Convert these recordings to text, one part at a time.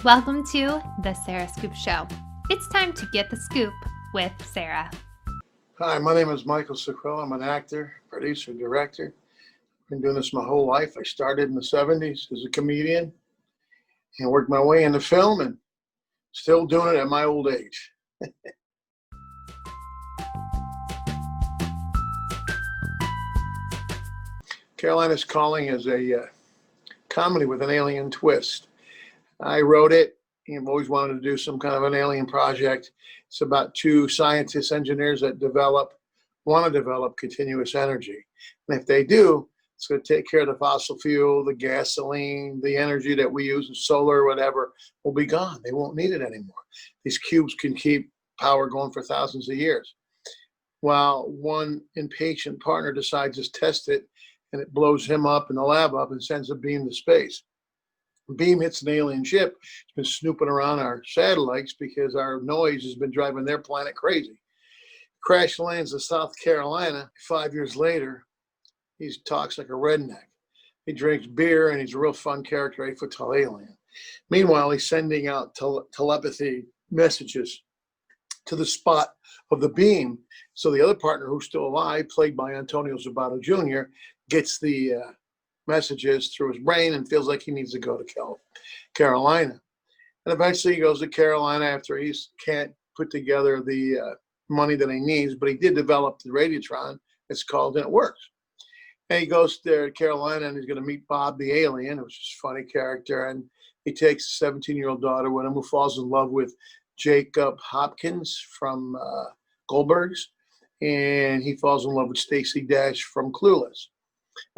Welcome to The Sarah Scoop Show. It's time to get the scoop with Sarah. Hi, my name is Michael Saquella. I'm an actor, producer, director. I've been doing this my whole life. I started in the 70s as a comedian and worked my way into film and still doing it at my old age. Carolina's Calling is a comedy with an alien twist. I wrote it. I've always wanted to do some kind of an alien project. It's about two scientists, engineers that want to develop continuous energy. And if they do, it's going to take care of the fossil fuel, the gasoline, the energy that we use, the solar, whatever, will be gone. They won't need it anymore. These cubes can keep power going for thousands of years. While one impatient partner decides to test it, and it blows him up in the lab up and sends a beam to space. The beam hits an alien ship. It's been snooping around our satellites because our noise has been driving their planet crazy. Crash lands in South Carolina. 5 years later, he talks like a redneck. He drinks beer and he's a real fun character, 8-foot-tall alien. Meanwhile, he's sending out telepathy messages to the spot of the beam. So the other partner, who's still alive, played by Antonio Sabato Jr., gets the messages through his brain and feels like he needs to go to Carolina. And eventually he goes to Carolina after he can't put together the money that he needs, but he did develop the Radiotron, it's called, and it works. And he goes there to Carolina and he's going to meet Bob the alien, which is a funny character, and he takes a 17-year-old daughter with him who falls in love with Jacob Hopkins from Goldberg's, and he falls in love with Stacey Dash from Clueless.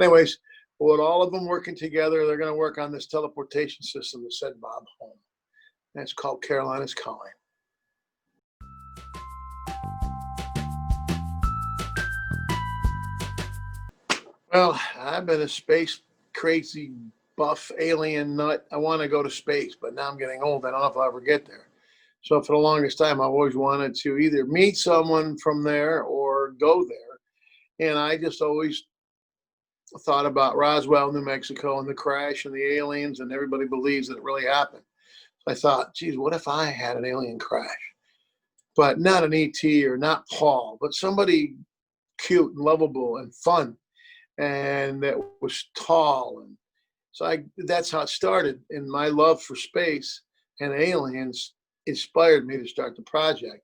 Anyways, with all of them working together, they're going to work on this teleportation system to send Bob home. And it's called Carolina's Calling. Well, I've been a space crazy buff alien nut. I want to go to space, but now I'm getting old. I don't know if I'll ever get there. So for the longest time, I've always wanted to either meet someone from there or go there. And I just always thought about Roswell, New Mexico, and the crash and the aliens, and everybody believes that it really happened. So I thought, geez, what if I had an alien crash? But not an ET or not Paul, but somebody cute and lovable and fun and that was tall. And so that's how it started. And my love for space and aliens inspired me to start the project.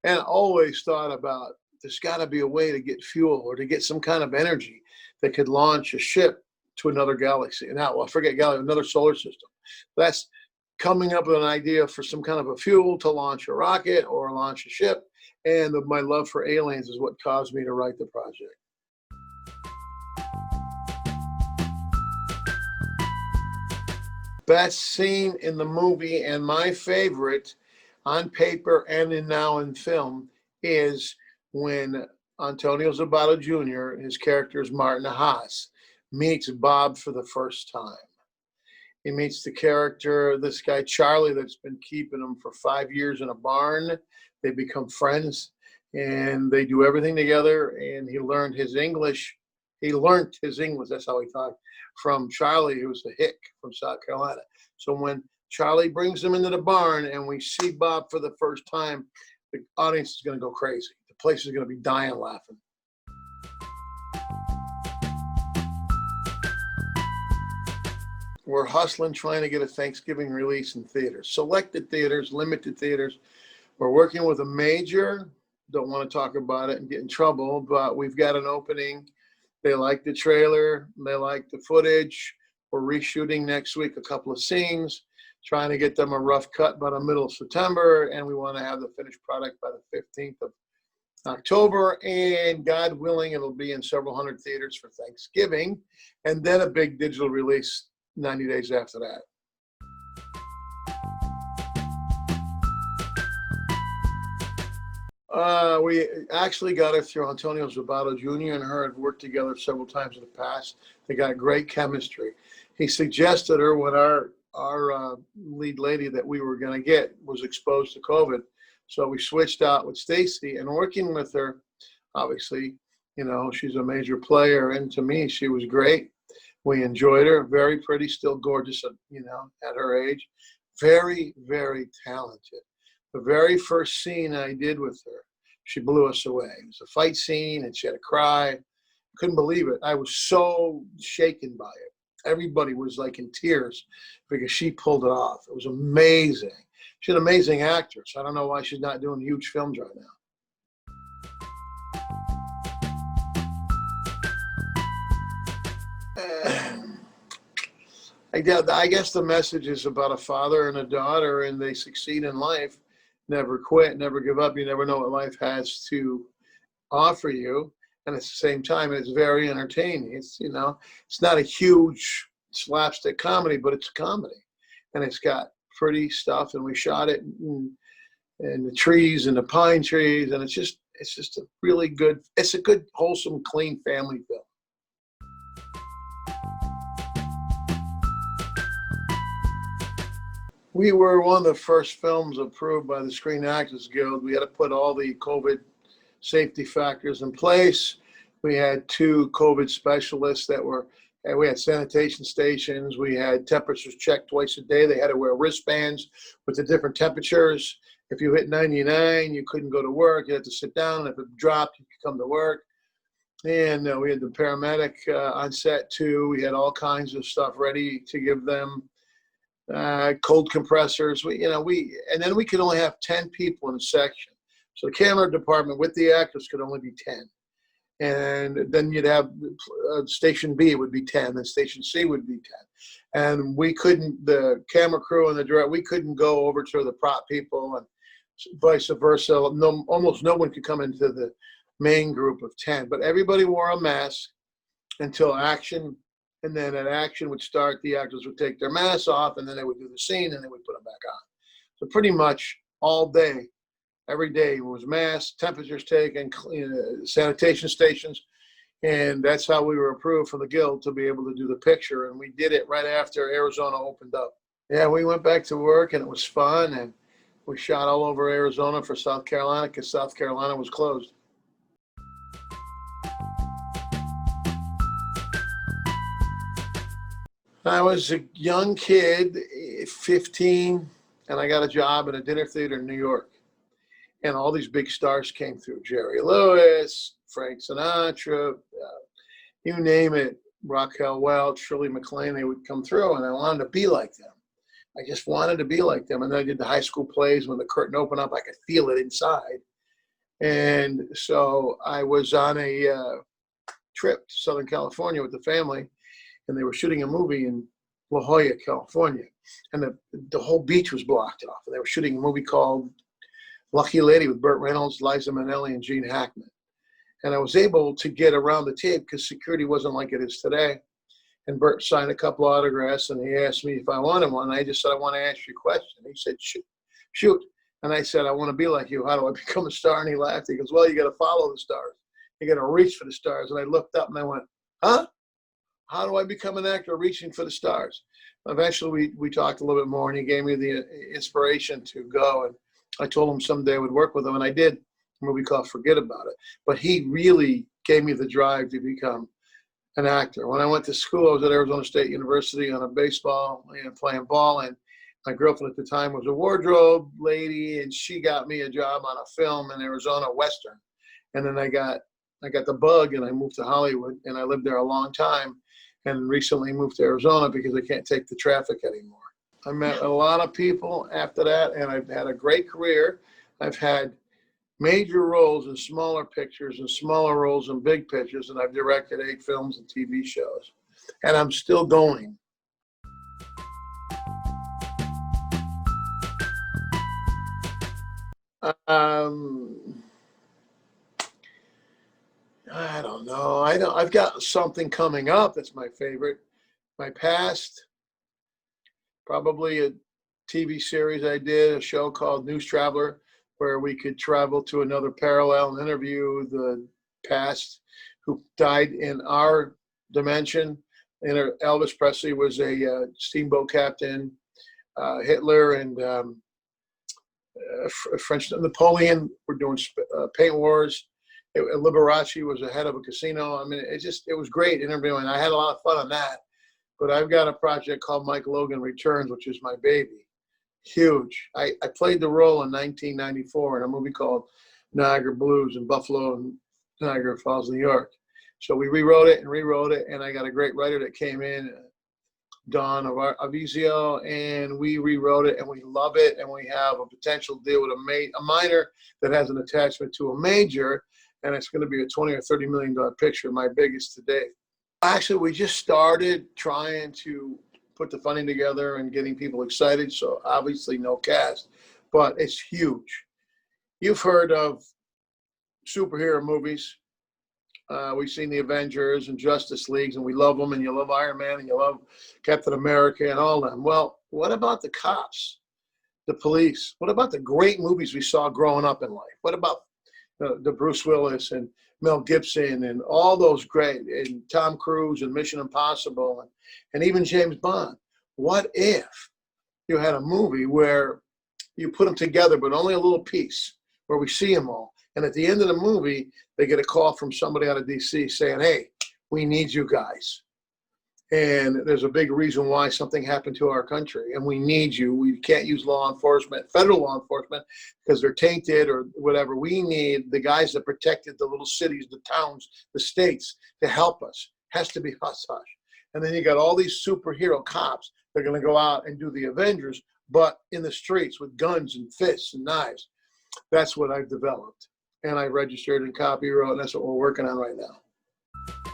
And I always thought about there's got to be a way to get fuel or to get some kind of energy that could launch a ship to another galaxy. Now, well, forget galaxy, another solar system. That's coming up with an idea for some kind of a fuel to launch a rocket or launch a ship. And my love for aliens is what caused me to write the project. Best scene in the movie and my favorite on paper and now in film is when Antonio Sabato Jr., his character is Martin Haas, meets Bob for the first time. He meets the character, this guy Charlie, that's been keeping him for 5 years in a barn. They become friends and they do everything together. And he learned his English. That's how he talked, from Charlie, who was a hick from South Carolina. So when Charlie brings him into the barn and we see Bob for the first time, the audience is going to go crazy. The place is going to be dying laughing. We're hustling, trying to get a Thanksgiving release in theaters. Selected theaters, limited theaters. We're working with a major. Don't want to talk about it and get in trouble, but we've got an opening. They like the trailer. They like the footage. We're reshooting next week a couple of scenes, trying to get them a rough cut by the middle of September, and we want to have the finished product by the 15th of October, and God willing, it'll be in several hundred theaters for Thanksgiving, and then a big digital release 90 days after that. We actually got her through Antonio Sabato Jr. and her had worked together several times in the past. They got great chemistry. He suggested her when our lead lady that we were going to get was exposed to COVID. So we switched out with Stacey, and working with her, obviously, she's a major player. And to me, she was great. We enjoyed her. Very pretty, still gorgeous, at her age. Very, very talented. The very first scene I did with her, she blew us away. It was a fight scene and she had to cry. Couldn't believe it. I was so shaken by it. Everybody was like in tears because she pulled it off. It was amazing. She's an amazing actress. I don't know why she's not doing huge films right now. I guess the message is about a father and a daughter, and they succeed in life. Never quit, never give up. You never know what life has to offer you. And at the same time, it's very entertaining. It's, you know, it's not a huge slapstick comedy, but it's a comedy. And it's got pretty stuff. And we shot it in the trees and the pine trees. And it's just a really good, it's a good, wholesome, clean family film. We were one of the first films approved by the Screen Actors Guild. We had to put all the COVID safety factors in place. We had 2 COVID specialists and we had sanitation stations. We had temperatures checked twice a day. They had to wear wristbands with the different temperatures. If you hit 99, you couldn't go to work. You had to sit down. If it dropped, you could come to work. And we had the paramedic on set too. We had all kinds of stuff ready to give them. Cold compressors. And then we could only have 10 people in a section. So the camera department with the actors could only be 10. And then you'd have station B would be 10, then station C would be 10. And we couldn't, the camera crew and the director, we couldn't go over to the prop people and vice versa. Almost no one could come into the main group of 10, but everybody wore a mask until action. And then at action would start, the actors would take their masks off, and then they would do the scene, and they would put them back on. So pretty much all day, every day was masks, temperatures taken, sanitation stations, and that's how we were approved for the Guild to be able to do the picture. And we did it right after Arizona opened up. Yeah, we went back to work, and it was fun, and we shot all over Arizona for South Carolina because South Carolina was closed. I was a young kid, 15, and I got a job at a dinner theater in New York. And all these big stars came through. Jerry Lewis, Frank Sinatra, you name it, Raquel Welch, Shirley MacLaine, they would come through, and I wanted to be like them. I just wanted to be like them. And then I did the high school plays. When the curtain opened up, I could feel it inside. And so I was on a trip to Southern California with the family, and they were shooting a movie in La Jolla, California. And the whole beach was blocked off. And they were shooting a movie called Lucky Lady with Burt Reynolds, Liza Minnelli, and Gene Hackman. And I was able to get around the tape because security wasn't like it is today. And Burt signed a couple of autographs, and he asked me if I wanted one. And I just said, I want to ask you a question. He said, shoot. And I said, I want to be like you. How do I become a star? And he laughed. He goes, well, you got to follow the stars. You got to reach for the stars. And I looked up and I went, huh? How do I become an actor reaching for the stars? Eventually, we talked a little bit more, and he gave me the inspiration to go. And I told him someday I would work with him, and I did. A movie called Forget About It. But he really gave me the drive to become an actor. When I went to school, I was at Arizona State University on a baseball, playing ball, and my girlfriend at the time was a wardrobe lady, and she got me a job on a film in Arizona, Western. And then I got the bug, and I moved to Hollywood, and I lived there a long time. And recently moved to Arizona because I can't take the traffic anymore. I met a lot of people after that, and I've had a great career. I've had major roles in smaller pictures and smaller roles in big pictures, and I've directed 8 films and TV shows. And I'm still going. I don't know. I've got something coming up that's my favorite. My past, probably a TV series I did, a show called News Traveler, where we could travel to another parallel and interview the past who died in our dimension. And Elvis Presley was a steamboat captain. Hitler and French Napoleon were doing paint wars. Liberace was the head of a casino. I mean, it was great interviewing. I had a lot of fun on that. But I've got a project called Mike Logan Returns, which is my baby. Huge. I played the role in 1994 in a movie called Niagara Blues in Buffalo and Niagara Falls, New York. So we rewrote it, and I got a great writer that came in, Don Avizio, and we rewrote it, and we love it, and we have a potential deal with a minor that has an attachment to a major, and it's going to be a $20 or $30 million picture, my biggest to date. Actually, we just started trying to put the funding together and getting people excited, so obviously no cast, but it's huge. You've heard of superhero movies. We've seen the Avengers and Justice Leagues, and we love them, and you love Iron Man, and you love Captain America and all them. Well, what about the cops, the police? What about the great movies we saw growing up in life? What about the Bruce Willis and Mel Gibson and all those great, and Tom Cruise and Mission Impossible and even James Bond? What if you had a movie where you put them together, but only a little piece, where we see them all? And at the end of the movie, they get a call from somebody out of DC saying, hey, we need you guys. And there's a big reason why something happened to our country, and we need you. We can't use law enforcement, federal law enforcement, because they're tainted or whatever. We need the guys that protected the little cities, the towns, the states to help us. Has to be hush-hush. And then you got all these superhero cops that are going to go out and do the Avengers, but in the streets with guns and fists and knives. That's what I've developed. And I registered and copyright, and that's what we're working on right now.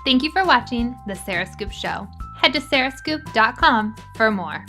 Thank you for watching The Sarah Scoop Show. Head to sarahscoop.com for more.